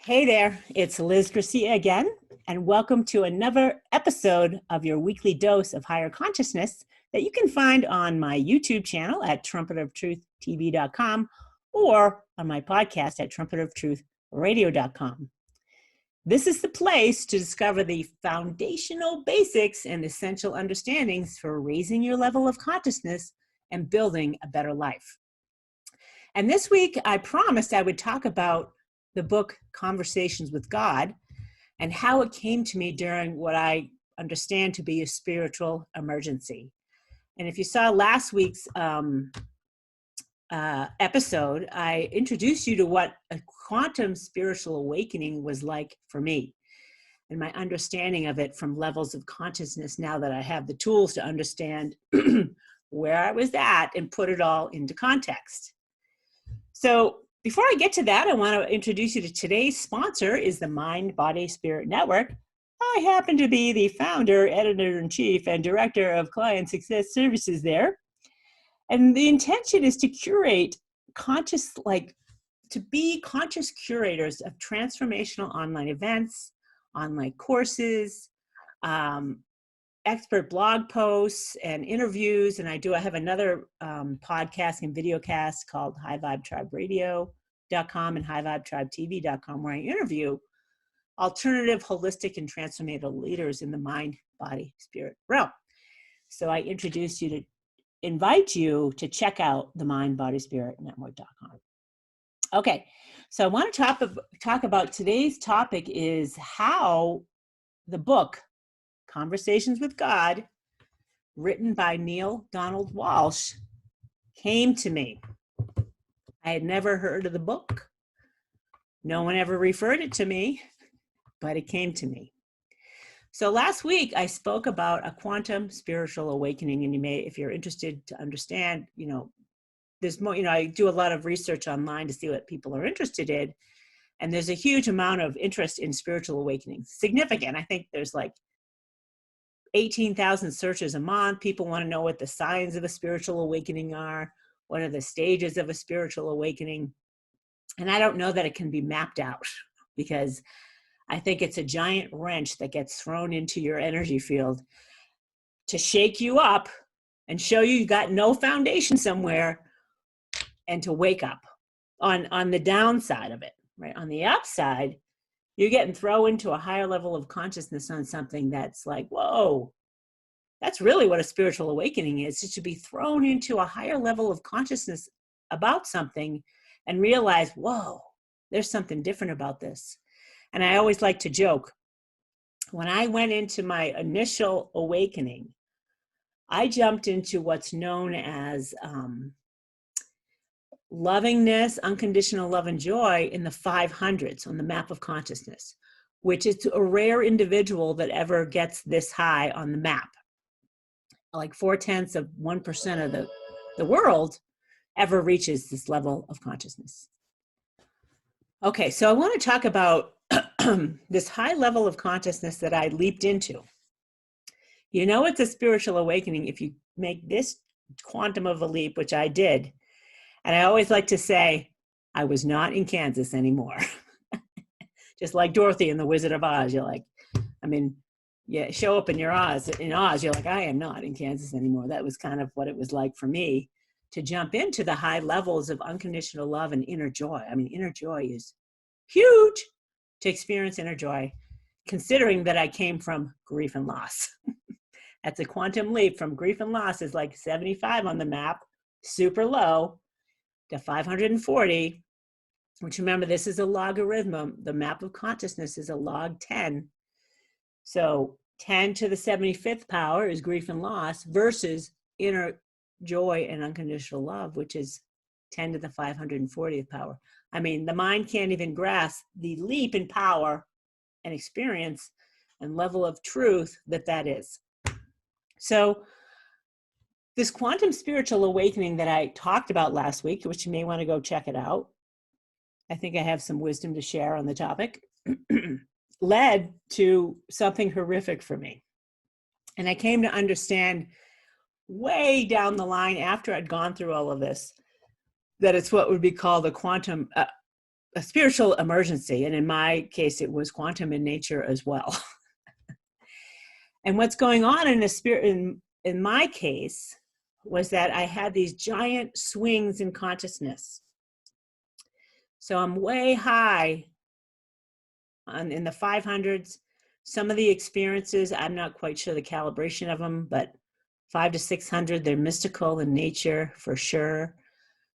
Hey there, it's Liz Garcia again, and welcome to another episode of your weekly dose of higher consciousness that you can find on my YouTube channel at trumpetoftruth.tv.com or on my podcast at trumpetoftruthradio.com. This is the place to discover the foundational basics and essential understandings for raising your level of consciousness and building a better life. And this week, I promised I would talk about the book Conversations with God and how it came to me during what I understand to be a spiritual emergency. And if you saw last week's episode, I introduced you to what a quantum spiritual awakening was like for me and my understanding of it from levels of consciousness now that I have the tools to understand where I was at and put it all into context. So before I get to that, I want to introduce you to today's sponsor is the Mind, Body, Spirit Network. I happen to be the founder, editor-in-chief, and director of client success services there. And the intention is to curate to be conscious curators of transformational online events, online courses, expert blog posts and interviews. And I have another podcast and video cast called highvibetriberadio.com and highvibetribetv.com where I interview alternative, holistic, and transformational leaders in the mind, body, spirit realm. So I invite you to check out the Mind, Body, Spirit Network.com. Okay, so I want to talk about today's topic is how the book Conversations with God, written by Neal Donald Walsh, came to me. I had never heard of the book. No one ever referred it to me, but it came to me. So last week I spoke about a quantum spiritual awakening, and if you're interested to understand, there's more, I do a lot of research online to see what people are interested in, and there's a huge amount of interest in spiritual awakenings. Significant. I think there's like 18,000 searches a month. People want to know what the signs of a spiritual awakening are. What are the stages of a spiritual awakening? And I don't know that it can be mapped out because I think it's a giant wrench that gets thrown into your energy field to shake you up and show you got no foundation somewhere and to wake up on the downside of it, right? On the upside, you're getting thrown into a higher level of consciousness on something that's like, whoa, that's really what a spiritual awakening is. It should be thrown into a higher level of consciousness about something and realize, whoa, there's something different about this. And I always like to joke, when I went into my initial awakening, I jumped into what's known as lovingness, unconditional love and joy in the 500s on the map of consciousness, which is a rare individual that ever gets this high on the map. Like 0.4% of the world ever reaches this level of consciousness. Okay, so I want to talk about this high level of consciousness that I leaped into. It's a spiritual awakening if you make this quantum of a leap, which I did. And I always like to say, I was not in Kansas anymore. Just like Dorothy in The Wizard of Oz, you're like, show up in Oz, you're like, I am not in Kansas anymore. That was kind of what it was like for me to jump into the high levels of unconditional love and inner joy. Inner joy is huge to experience inner joy, considering that I came from grief and loss. That's a quantum leap from grief and loss is like 75 on the map, super low, to 540, which remember, this is a logarithm. The map of consciousness is a log 10. So 10 to the 75th power is grief and loss versus inner joy and unconditional love, which is 10 to the 540th power. The mind can't even grasp the leap in power and experience and level of truth that is. So this quantum spiritual awakening that I talked about last week, which you may want to go check it out, I think I have some wisdom to share on the topic, led to something horrific for me. And I came to understand way down the line after I'd gone through all of this, that it's what would be called a quantum a spiritual emergency. And in my case, it was quantum in nature as well. And what's going on in the spirit, in my case, was that I had these giant swings in consciousness. So I'm way high in the 500s. Some of the experiences, I'm not quite sure the calibration of them, but 500 to 600, they're mystical in nature for sure.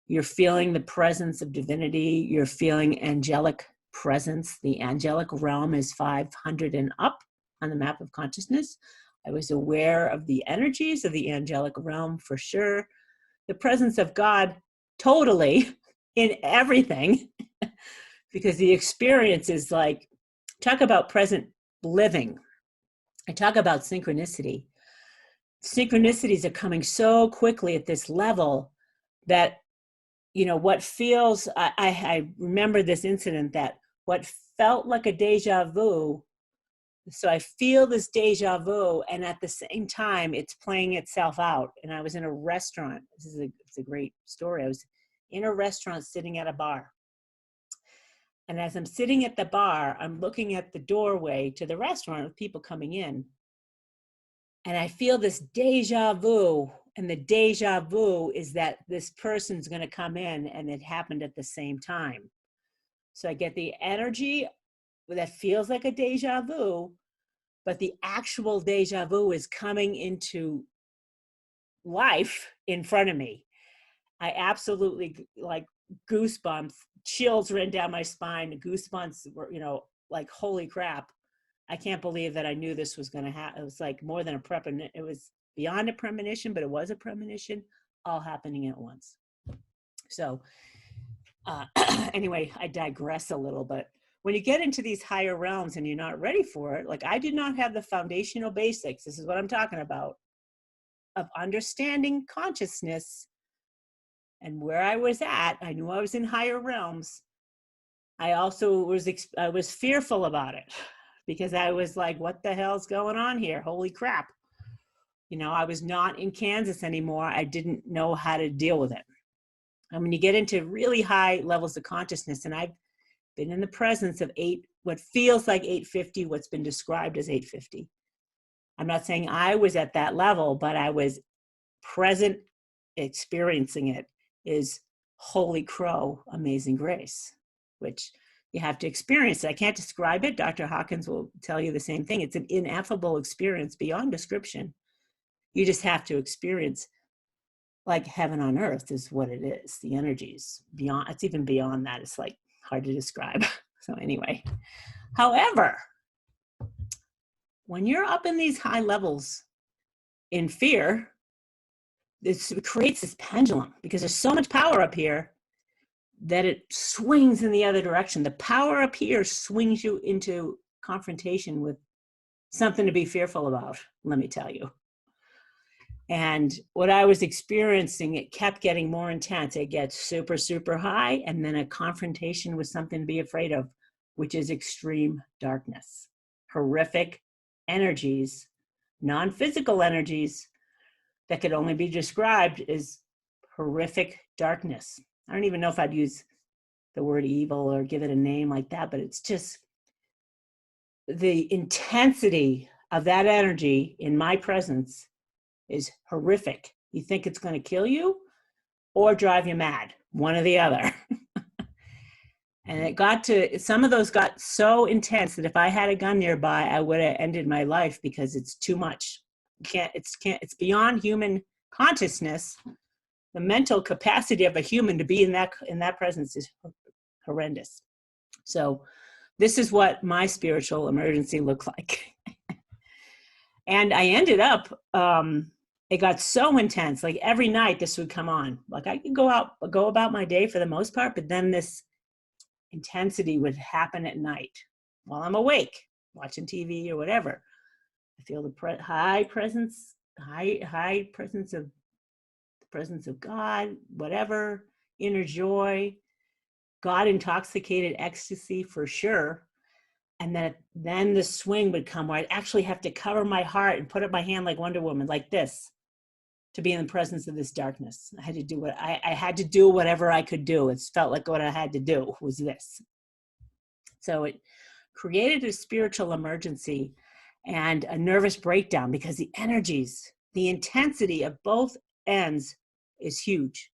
You're feeling the presence of divinity. You're feeling angelic presence. The angelic realm is 500 and up on the map of consciousness. I was aware of the energies of the angelic realm for sure. The presence of God totally in everything, because the experience is like, talk about present living. I talk about synchronicity. Synchronicities are coming so quickly at this level that, you know, what feels, I remember this incident, that what felt like a deja vu. So I feel this deja vu, and at the same time, it's playing itself out. And I was in a restaurant. It's a great story. I was in a restaurant sitting at a bar. And as I'm sitting at the bar, I'm looking at the doorway to the restaurant with people coming in. And I feel this deja vu. And the deja vu is that this person's going to come in, and it happened at the same time. So I get the energy that feels like a deja vu, but the actual deja vu is coming into life in front of me. I absolutely, like, goosebumps, chills ran down my spine, goosebumps were, you know, like, holy crap. I can't believe that I knew this was going to happen. It was like more than a premonition. It was beyond a premonition, but it was a premonition, all happening at once. So anyway, I digress a little, but when you get into these higher realms and you're not ready for it, like I did not have the foundational basics, this is what I'm talking about, of understanding consciousness and where I was at. I knew I was in higher realms. I also was fearful about it, because I was like, what the hell's going on here? Holy crap. You know, I was not in Kansas anymore. I didn't know how to deal with it. And when you get into really high levels of consciousness, and I've been in the presence of what feels like 850, what's been described as 850. I'm not saying I was at that level, but I was present, experiencing it, is holy crow, amazing grace, which you have to experience it. I can't describe it. Dr. Hawkins will tell you the same thing. It's an ineffable experience beyond description. You just have to experience, like heaven on earth is what it is. The energies beyond, it's even beyond that. It's like hard to describe. So anyway, however, when you're up in these high levels in fear, it creates this pendulum, because there's so much power up here that it swings in the other direction. The power up here swings you into confrontation with something to be fearful about, let me tell you. And what I was experiencing, it kept getting more intense. It gets super, super high, and then a confrontation with something to be afraid of, which is extreme darkness, horrific energies, non-physical energies that could only be described as horrific darkness. I don't even know if I'd use the word evil or give it a name like that, but it's just the intensity of that energy in my presence is horrific. You think it's going to kill you or drive you mad, one or the other. And some of those got so intense that if I had a gun nearby, I would have ended my life, because it's too much. It's beyond human consciousness. The mental capacity of a human to be in that presence is horrendous. So this is what my spiritual emergency looked like. And I ended up, it got so intense, like every night this would come on. Like I could go about my day for the most part, but then this intensity would happen at night while I'm awake, watching TV or whatever. I feel the high presence of the presence of God, whatever, inner joy, God intoxicated ecstasy for sure. And then the swing would come where I'd actually have to cover my heart and put up my hand like Wonder Woman, like this. to be in the presence of this darkness. I had to do what I had to do whatever I could do. It felt like what I had to do was this. So it created a spiritual emergency and a nervous breakdown because the energies, the intensity of both ends is huge.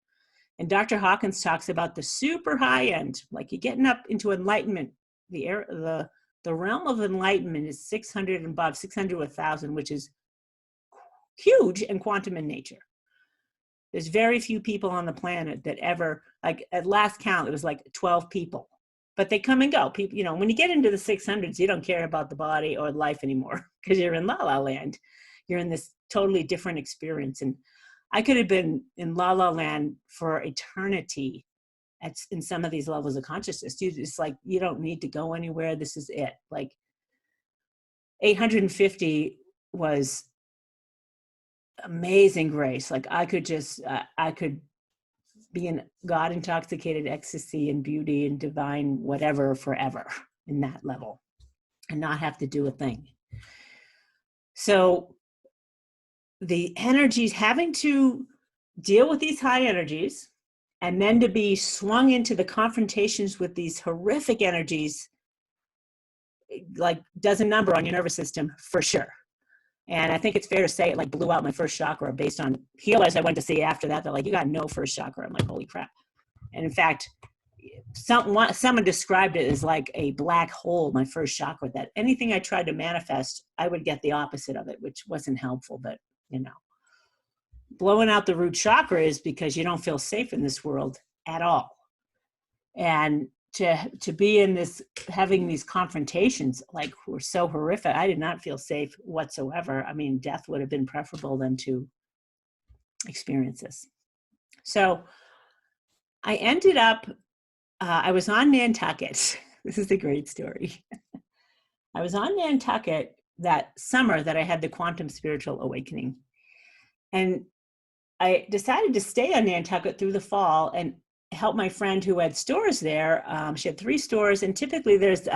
And Dr. Hawkins talks about the super high end, like you're getting up into enlightenment. The realm of enlightenment is 600 and above, 600 to 1,000, which is huge and quantum in nature. There's very few people on the planet that ever, like at last count, it was like 12 people. But they come and go. People, you know, when you get into the 600s, you don't care about the body or life anymore because you're in La La Land. You're in this totally different experience. And I could have been in La La Land for eternity in some of these levels of consciousness. It's like, you don't need to go anywhere. This is it. Like 850 was amazing grace. Like I could be in God intoxicated ecstasy and beauty and divine whatever forever in that level and not have to do a thing. So the energies, having to deal with these high energies and then to be swung into the confrontations with these horrific energies, like does a number on your nervous system for sure. And I think it's fair to say it like blew out my first chakra based on healers I went to see after that. They're like, you got no first chakra. I'm like, holy crap. And in fact, someone described it as like a black hole, my first chakra, that anything I tried to manifest, I would get the opposite of it, which wasn't helpful. But, you know, blowing out the root chakra is because you don't feel safe in this world at all. And to be in this, having these confrontations, like were so horrific. I did not feel safe whatsoever. I mean, death would have been preferable than to experience this. So I ended up, I was on Nantucket. This is a great story. I was on Nantucket that summer that I had the quantum spiritual awakening. And I decided to stay on Nantucket through the fall and help my friend who had stores there. She had 3 stores, and typically there's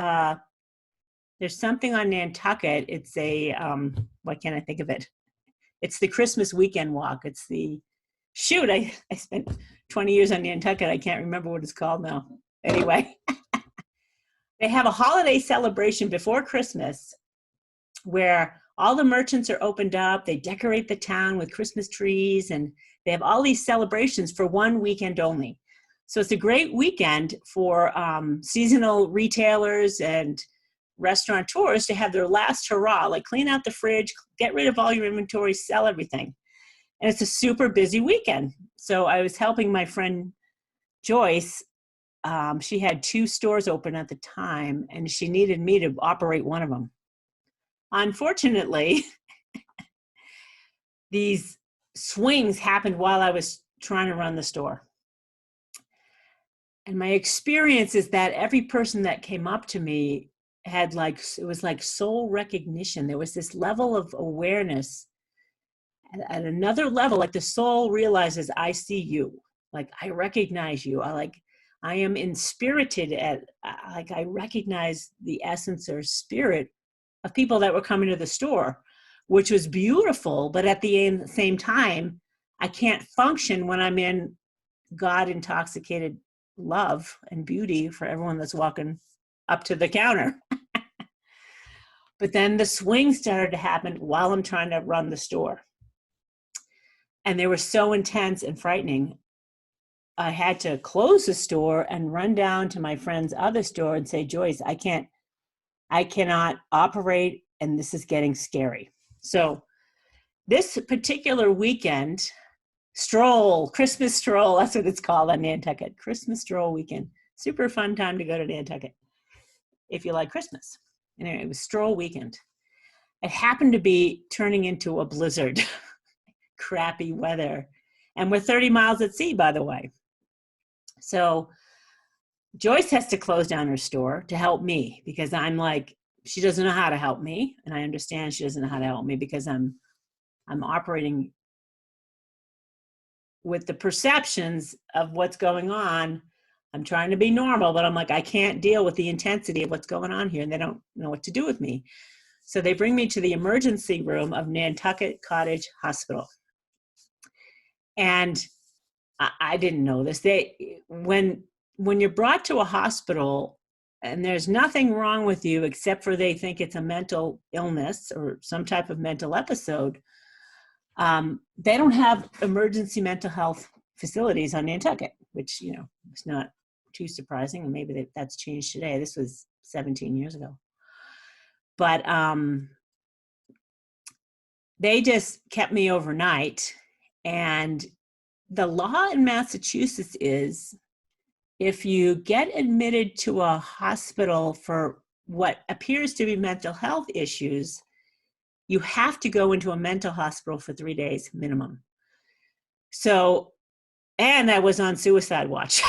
something on Nantucket. It's a, why can't I think of it? It's the Christmas weekend walk. It's the, shoot, I spent 20 years on Nantucket. I can't remember what it's called now. Anyway, they have a holiday celebration before Christmas where all the merchants are opened up. They decorate the town with Christmas trees, and they have all these celebrations for one weekend only. So it's a great weekend for seasonal retailers and restaurateurs to have their last hurrah, like clean out the fridge, get rid of all your inventory, sell everything. And it's a super busy weekend. So I was helping my friend Joyce. She had 2 stores open at the time, and she needed me to operate one of them. Unfortunately, these swings happened while I was trying to run the store. And my experience is that every person that came up to me had like, it was like soul recognition. There was this level of awareness at another level, like the soul realizes, I see you, like I recognize you. I am inspirited at, like I recognize the essence or spirit of people that were coming to the store, which was beautiful. But at the same time, I can't function when I'm in God intoxicated love and beauty for everyone that's walking up to the counter. But then the swing started to happen while I'm trying to run the store. And they were so intense and frightening. I had to close the store and run down to my friend's other store and say, Joyce, I cannot operate, and this is getting scary. So this particular weekend, Christmas stroll, that's what it's called on Nantucket, Christmas stroll weekend. Super fun time to go to Nantucket if you like Christmas. Anyway, it was stroll weekend. It happened to be turning into a blizzard, crappy weather. And we're 30 miles at sea, by the way. So Joyce has to close down her store to help me because I'm like, she doesn't know how to help me. And I understand she doesn't know how to help me because I'm operating with the perceptions of what's going on. I'm trying to be normal, but I'm like, I can't deal with the intensity of what's going on here, and they don't know what to do with me. So they bring me to the emergency room of Nantucket Cottage Hospital. And I didn't know this. When you're brought to a hospital and there's nothing wrong with you except for they think it's a mental illness or some type of mental episode, they don't have emergency mental health facilities on Nantucket, which, you know, it's not too surprising. And maybe that's changed today. This was 17 years ago. But they just kept me overnight. And the law in Massachusetts is if you get admitted to a hospital for what appears to be mental health issues, you have to go into a mental hospital for 3 days minimum. So, and I was on suicide watch,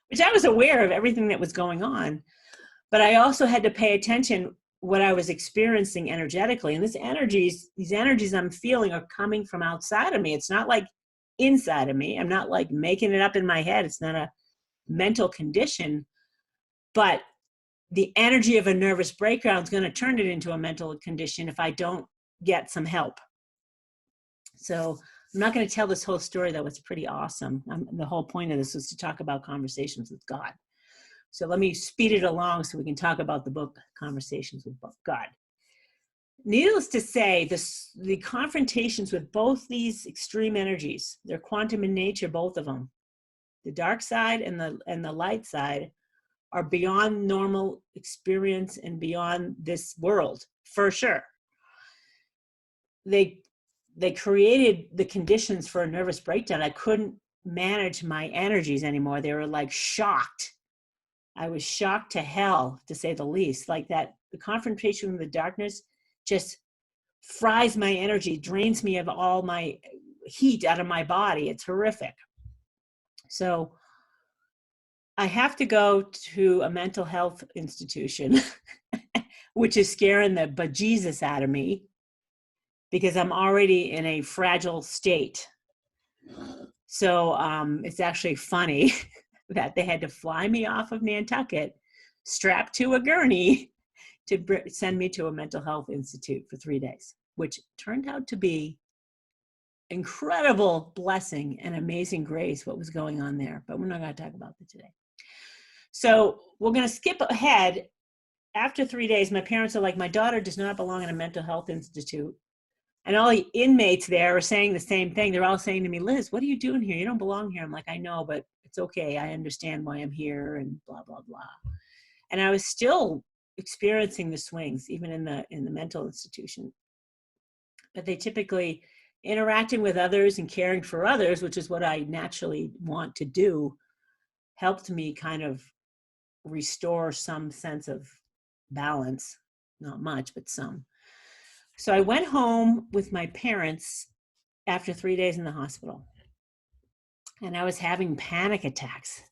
which I was aware of everything that was going on, but I also had to pay attention what I was experiencing energetically. And these energies I'm feeling are coming from outside of me. It's not like inside of me. I'm not like making it up in my head. It's not a mental condition, but the energy of a nervous breakdown is going to turn it into a mental condition if I don't get some help. So I'm not going to tell this whole story, though. It's pretty awesome. The whole point of this was to talk about conversations with God. So let me speed it along so we can talk about the book, Conversations with God. Needless to say, the confrontations with both these extreme energies, they're quantum in nature, both of them. The dark side and the light side are beyond normal experience and beyond this world, for sure. They created the conditions for a nervous breakdown. I couldn't manage my energies anymore. They were like shocked. I was shocked to hell, to say the least. Like that, the confrontation with the darkness just fries my energy, drains me of all my heat out of my body. It's horrific. So I have to go to a mental health institution, which is scaring the bejesus out of me because I'm already in a fragile state. So it's actually funny that they had to fly me off of Nantucket, strapped to a gurney, to send me to a mental health institute for 3 days, which turned out to be incredible blessing and amazing grace what was going on there. But we're not going to talk about that today. So we're going to skip ahead. After 3 days, my parents are like, my daughter does not belong in a mental health institute. And all the inmates there are saying the same thing. They're all saying to me, Liz, what are you doing here? You don't belong here. I'm like, I know, but it's okay. I understand why I'm here and blah, blah, blah. And I was still experiencing the swings, even in the mental institution. But they typically, interacting with others and caring for others, which is what I naturally want to do, helped me kind of restore some sense of balance. Not much, but some. So I went home with my parents after 3 days in the hospital. And I was having panic attacks.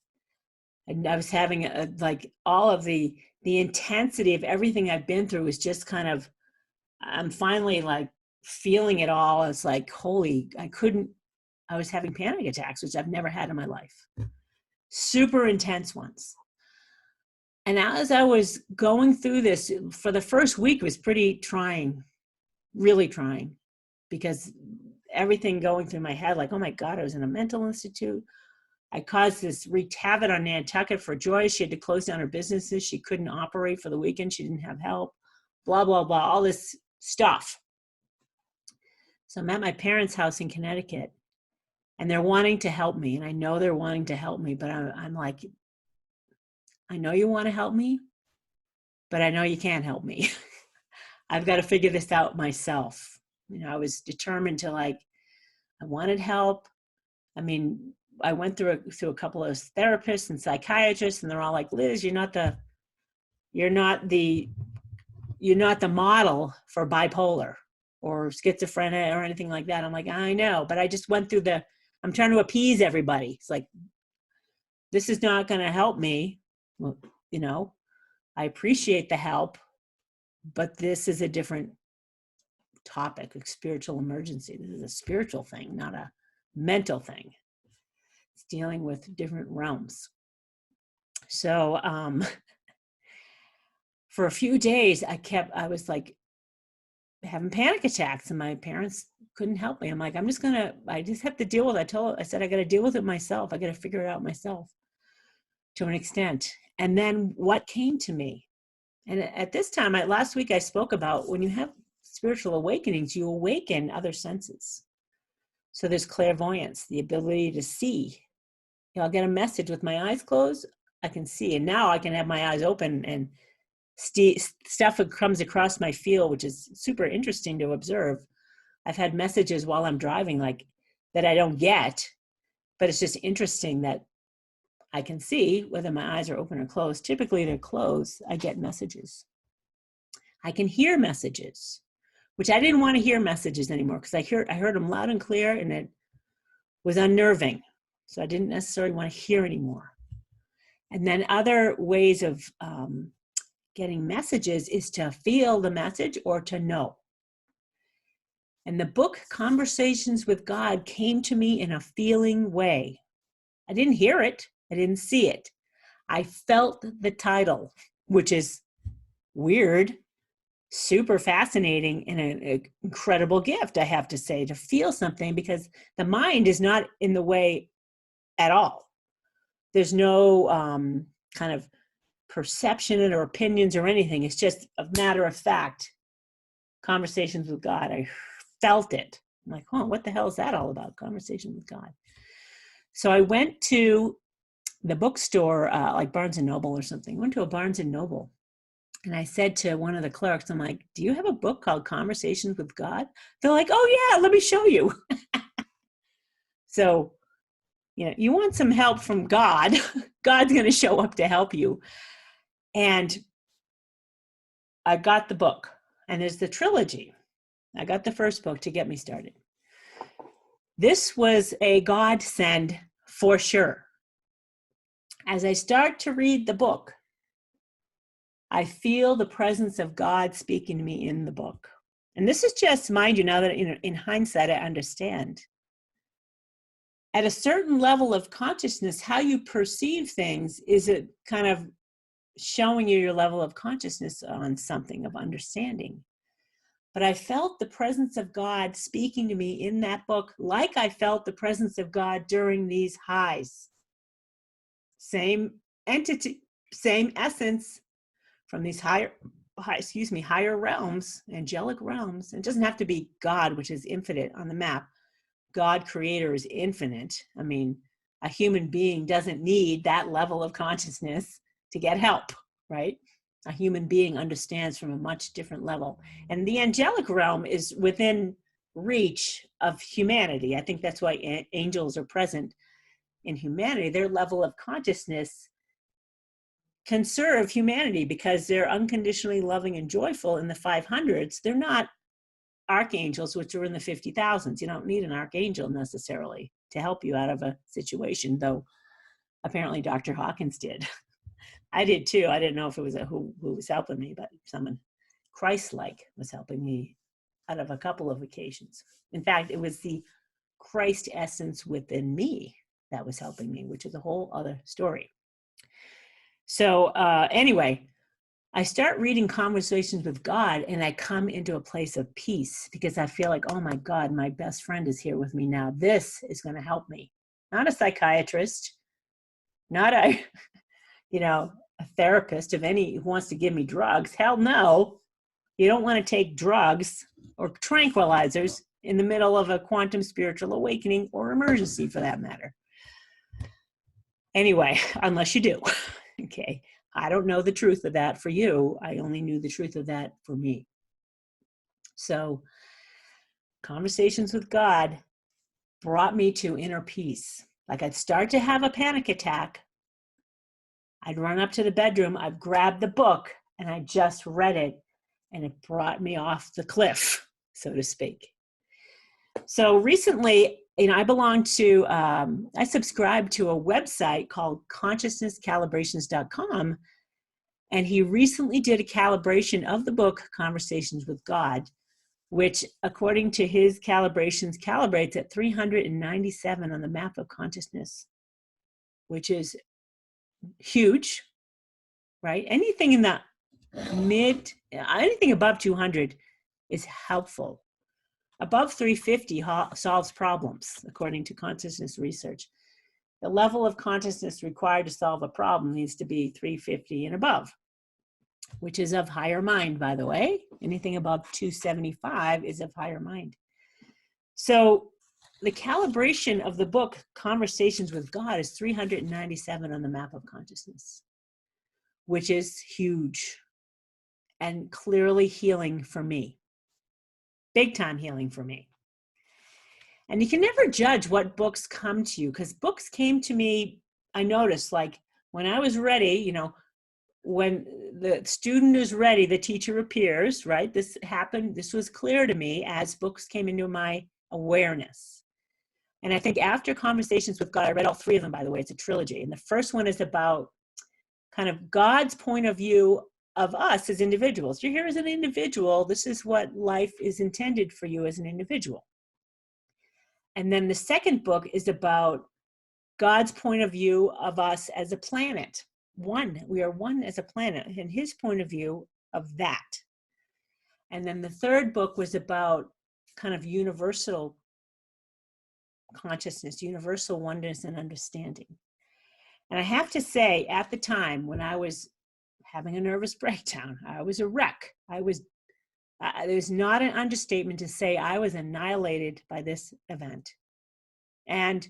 And I was having like all of the intensity of everything I've been through is just kind of, I'm finally like feeling it all. It's like, holy, I was having panic attacks, which I've never had in my life. Super intense ones. And as I was going through this, for the first week was pretty trying, really trying, because everything going through my head, like, oh my God, I was in a mental institute. I caused wreaked havoc on Nantucket for Joyce. She had to close down her businesses. She couldn't operate for the weekend. She didn't have help, blah, blah, blah, all this stuff. So I'm at my parents' house in Connecticut, and they're wanting to help me. And I know they're wanting to help me, but I'm like, I know you want to help me, but I know you can't help me. I've got to figure this out myself. You know, I was determined to I wanted help. I mean, I went through a couple of therapists and psychiatrists, and they're all like, Liz, you're not the model for bipolar or schizophrenia or anything like that. I'm like, I know, but I just went through I'm trying to appease everybody. It's like, this is not going to help me. Well, you know, I appreciate the help, but this is a different topic, a spiritual emergency. This is a spiritual thing, not a mental thing. It's dealing with different realms. So for a few days, I was like having panic attacks, and my parents couldn't help me. I'm like, I just have to deal with it. I said, I got to deal with it myself. I got to figure it out myself to an extent. And then what came to me? And at this time, last week I spoke about when you have spiritual awakenings, you awaken other senses. So there's clairvoyance, the ability to see. I'll get a message with my eyes closed, I can see. And now I can have my eyes open and stuff comes across my field, which is super interesting to observe. I've had messages while I'm driving like that I don't get, but it's just interesting that I can see whether my eyes are open or closed. Typically they're closed. I get messages. I can hear messages, which I didn't want to hear messages anymore because I heard them loud and clear, and it was unnerving. So I didn't necessarily want to hear anymore. And then other ways of getting messages is to feel the message or to know. And the book Conversations with God came to me in a feeling way. I didn't hear it. I didn't see it. I felt the title, which is weird, super fascinating, and an incredible gift, I have to say, to feel something, because the mind is not in the way at all. There's no kind of perception or opinions or anything. It's just a matter of fact. Conversations with God. I felt it. I'm like, oh, what the hell is that all about? Conversation with God. So I went to the bookstore, like Barnes & Noble or something. I went to a Barnes & Noble. And I said to one of the clerks, I'm like, do you have a book called Conversations with God? They're like, oh yeah, let me show you. So, you want some help from God. God's going to show up to help you. And I got the book. And there's the trilogy. I got the first book to get me started. This was a godsend for sure. As I start to read the book, I feel the presence of God speaking to me in the book. And this is just, mind you, now that in hindsight, I understand. At a certain level of consciousness, how you perceive things is a kind of showing you your level of consciousness on something, of understanding. But I felt the presence of God speaking to me in that book, like I felt the presence of God during these highs. Same entity, same essence, from these higher realms, angelic realms. It doesn't have to be God, which is infinite on the map. God creator is infinite. I mean, a human being doesn't need that level of consciousness to get help, right? A human being understands from a much different level. And the angelic realm is within reach of humanity. I think that's why angels are present in humanity. Their level of consciousness can serve humanity because they're unconditionally loving and joyful in the 500s. They're not archangels, which are in the 50,000s. You don't need an archangel necessarily to help you out of a situation, though apparently Dr. Hawkins did. I did too. I didn't know if it was who was helping me, but someone Christ-like was helping me out of a couple of occasions. In fact, it was the Christ essence within me that was helping me, which is a whole other story. So anyway, I start reading Conversations with God, and I come into a place of peace because I feel like, oh my God, my best friend is here with me now. This is going to help me. Not a psychiatrist, not a, a therapist of any who wants to give me drugs. Hell no. You don't want to take drugs or tranquilizers in the middle of a quantum spiritual awakening or emergency for that matter. Anyway, unless you do. Okay. I don't know the truth of that for you. I only knew the truth of that for me. So Conversations with God brought me to inner peace. Like I'd start to have a panic attack. I'd run up to the bedroom. I'd grab the book and I just read it, and it brought me off the cliff, so to speak. So recently, I subscribe to a website called consciousnesscalibrations.com, and he recently did a calibration of the book Conversations with God, which according to his calibrations calibrates at 397 on the map of consciousness, which is huge, right? Anything in the anything above 200 is helpful. Above 350 solves problems, according to consciousness research. The level of consciousness required to solve a problem needs to be 350 and above, which is of higher mind, by the way. Anything above 275 is of higher mind. So the calibration of the book, Conversations with God, is 397 on the map of consciousness, which is huge and clearly healing for me. Big time healing for me. And you can never judge what books come to you, because books came to me, I noticed, like when I was ready, you know, when the student is ready, the teacher appears, right? This happened, this was clear to me as books came into my awareness. And I think after Conversations with God, I read all three of them, by the way, it's a trilogy. And the first one is about kind of God's point of view of us as individuals. You're here as an individual. This is what life is intended for you as an individual. And then the second book is about God's point of view of us as a planet. One, we are one as a planet, and his point of view of that. And then the third book was about kind of universal consciousness, universal oneness and understanding. And I have to say, at the time when I was having a nervous breakdown, I was a wreck. There's not an understatement to say I was annihilated by this event. And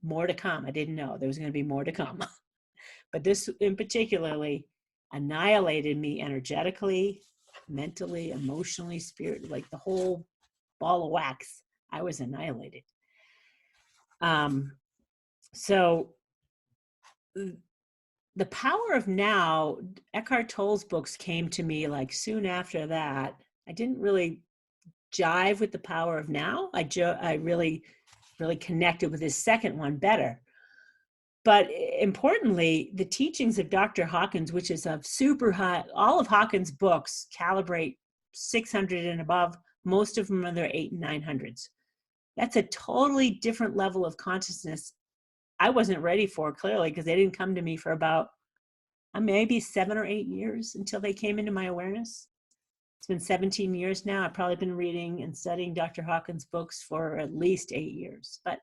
more to come. I didn't know there was going to be more to come. But this in particularly annihilated me energetically, mentally, emotionally, spiritually, like the whole ball of wax. I was annihilated. So the Power of Now, Eckhart Tolle's books came to me like soon after that. I didn't really jive with the Power of Now. I really connected with his second one better. But importantly, the teachings of Dr. Hawkins, which is of super high, all of Hawkins' books calibrate 600 and above. Most of them are their 800s and 900s. That's a totally different level of consciousness I wasn't ready for, clearly, because they didn't come to me for about maybe 7 or 8 years until they came into my awareness. It's been 17 years now. I've probably been reading and studying Dr. Hawkins' books for at least 8 years. But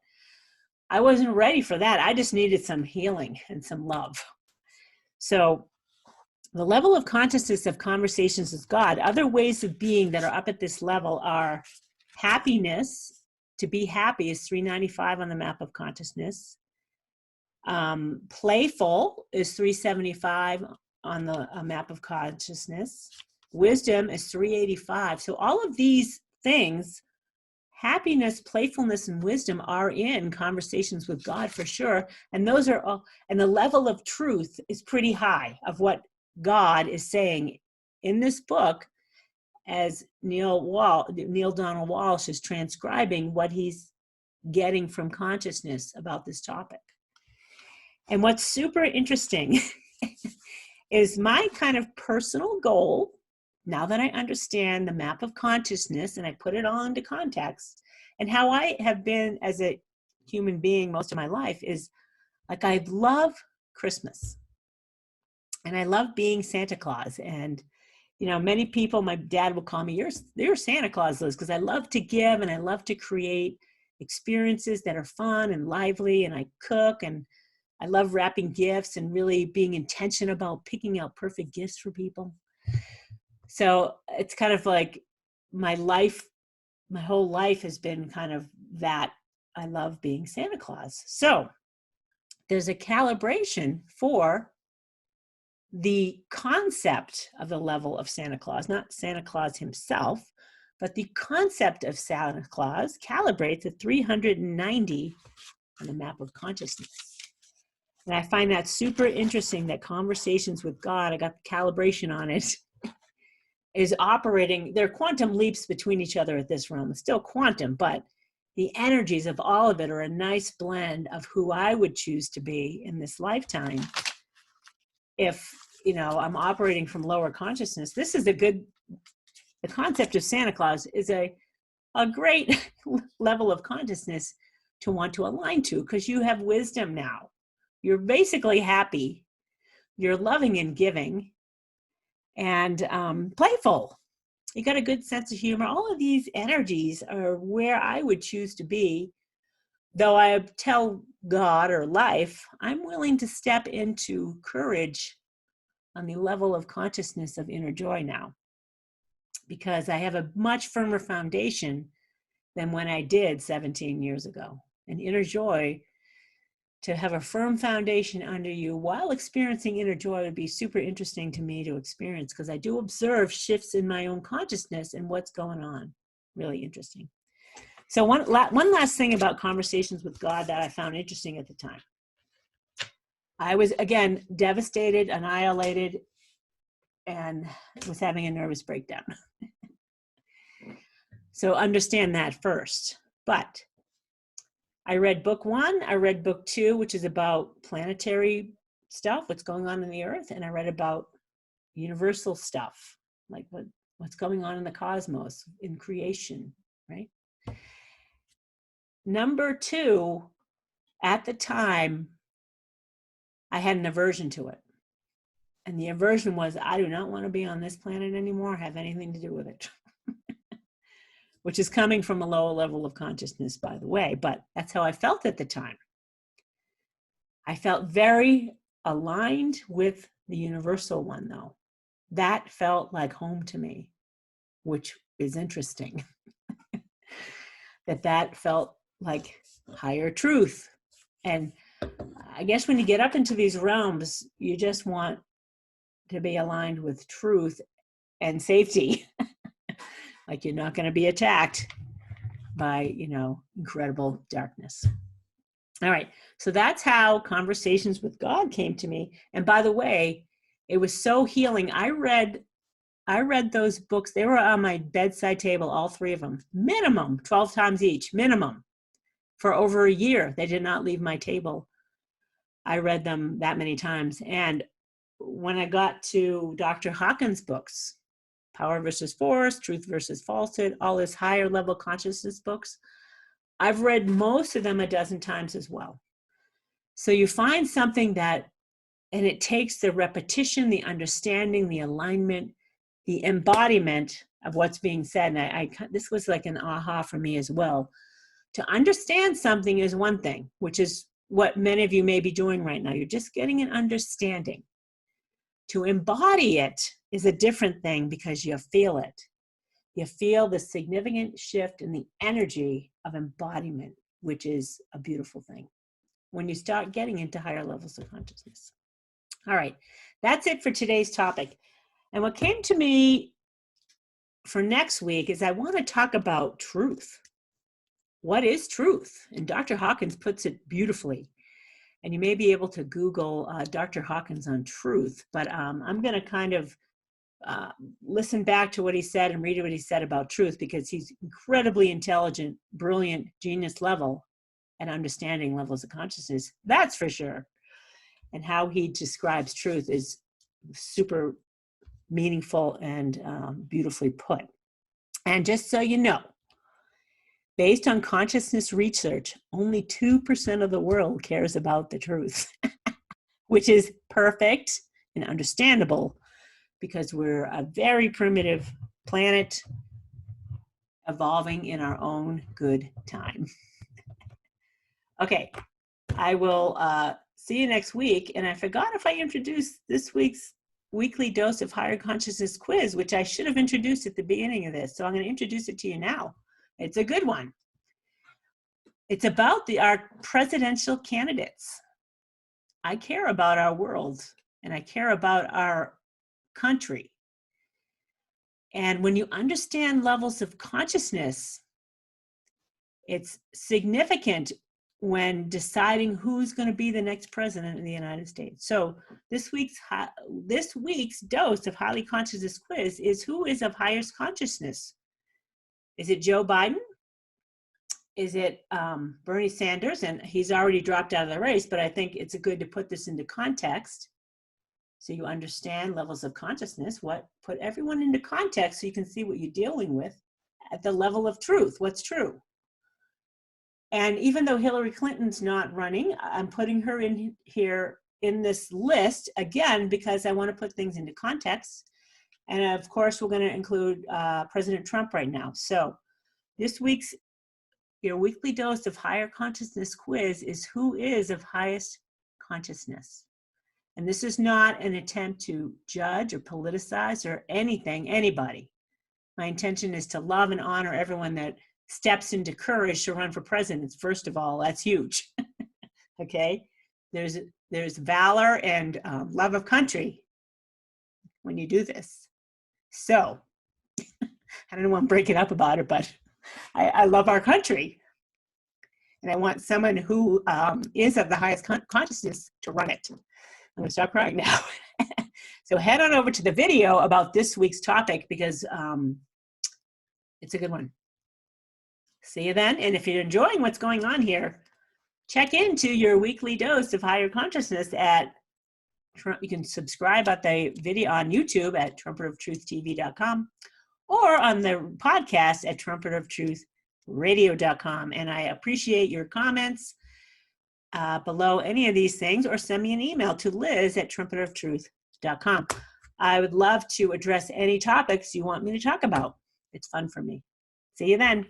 I wasn't ready for that. I just needed some healing and some love. So the level of consciousness of Conversations with God, other ways of being that are up at this level are happiness. To be happy is 395 on the map of consciousness. Playful is 375 on the map of consciousness. Wisdom is 385. So all of these things, happiness, playfulness, and wisdom, are in Conversations with God for sure. And those are all, and the level of truth is pretty high of what God is saying in this book, as Neal Donald Walsh is transcribing what he's getting from consciousness about this topic. And what's super interesting is my kind of personal goal, now that I understand the map of consciousness and I put it all into context, and how I have been as a human being most of my life, is like I love Christmas. And I love being Santa Claus. And, you know, many people, my dad will call me, you're Santa Claus, Liz, because I love to give and I love to create experiences that are fun and lively, and I cook, and I love wrapping gifts and really being intentional about picking out perfect gifts for people. So it's kind of like my life, my whole life has been kind of that. I love being Santa Claus. So there's a calibration for the concept of the level of Santa Claus, not Santa Claus himself, but the concept of Santa Claus calibrates at 390 on the map of consciousness. And I find that super interesting that Conversations with God, I got the calibration on it, is operating. There are quantum leaps between each other at this realm. It's still quantum, but the energies of all of it are a nice blend of who I would choose to be in this lifetime. If, you know, I'm operating from lower consciousness, this is the concept of Santa Claus is a great level of consciousness to want to align to, because you have wisdom now. You're basically happy. You're loving and giving and playful. You got a good sense of humor. All of these energies are where I would choose to be. Though I tell God or life, I'm willing to step into courage on the level of consciousness of inner joy now, because I have a much firmer foundation than when I did 17 years ago. And inner joy, to have a firm foundation under you while experiencing inner joy, would be super interesting to me to experience, because I do observe shifts in my own consciousness and what's going on. Really interesting. So one last thing about conversations with God that I found interesting at the time. I was, again, devastated, annihilated, and was having a nervous breakdown. So understand that first. But I read book 1, I read book 2, which is about planetary stuff, what's going on in the earth, and I read about universal stuff, like what's going on in the cosmos, in creation, right? Number 2, at the time, I had an aversion to it. And the aversion was, I do not want to be on this planet anymore, have anything to do with it. Which is coming from a lower level of consciousness, by the way, but that's how I felt at the time. I felt very aligned with the universal one, though. That felt like home to me, which is interesting. that felt like higher truth. And I guess when you get up into these realms, you just want to be aligned with truth and safety. Like you're not going to be attacked by, incredible darkness. All right. So that's how conversations with God came to me. And by the way, it was so healing. I read those books. They were on my bedside table, all 3 of them, minimum 12 times each, minimum, for over a year. They did not leave my table. I read them that many times. And when I got to Dr. Hawkins' books, Power versus Force, Truth versus Falsehood, all his higher level consciousness books, I've read most of them a dozen times as well. So you find something and it takes the repetition, the understanding, the alignment, the embodiment of what's being said. And this was like an aha for me as well. To understand something is one thing, which is what many of you may be doing right now. You're just getting an understanding. To embody it is a different thing, because you feel it. You feel the significant shift in the energy of embodiment, which is a beautiful thing when you start getting into higher levels of consciousness. All right, that's it for today's topic. And what came to me for next week is I want to talk about truth. What is truth? And Dr. Hawkins puts it beautifully. And you may be able to Google Dr. Hawkins on truth, but I'm going to kind of listen back to what he said and read what he said about truth, because he's incredibly intelligent, brilliant, genius level at understanding levels of consciousness. That's for sure. And how he describes truth is super meaningful and beautifully put. And just so you know, based on consciousness research, only 2% of the world cares about the truth, which is perfect and understandable, because we're a very primitive planet evolving in our own good time. Okay, I will see you next week. And I forgot if I introduced this week's weekly dose of higher consciousness quiz, which I should have introduced at the beginning of this. So I'm going to introduce it to you now. It's a good one. It's about our presidential candidates. I care about our world, and I care about our country. And when you understand levels of consciousness, it's significant when deciding who's going to be the next president of the United States. So this week's dose of highly consciousness quiz is, who is of highest consciousness? Is it Joe Biden? Is it Bernie Sanders? And he's already dropped out of the race, but I think it's good to put this into context so you understand levels of consciousness. Put everyone into context so you can see what you're dealing with at the level of truth, what's true. And even though Hillary Clinton's not running, I'm putting her in here in this list, again, because I want to put things into context. And of course, we're going to include President Trump right now. So this week's your weekly dose of higher consciousness quiz is who is of highest consciousness. And this is not an attempt to judge or politicize or anybody. My intention is to love and honor everyone that steps into courage to run for president. First of all, that's huge. Okay? There's valor and love of country when you do this. So, I don't want to break it up about it, but I love our country. And I want someone who is of the highest consciousness to run it. I'm going to stop crying now. So head on over to the video about this week's topic because it's a good one. See you then. And if you're enjoying what's going on here, check into your weekly dose of higher consciousness at you can subscribe at the video on YouTube at trumpetoftruth.tv.com or on the podcast at trumpetoftruthradio.com. And I appreciate your comments below any of these things, or send me an email to liz@trumpetoftruth.com. I would love to address any topics you want me to talk about. It's fun for me. See you then.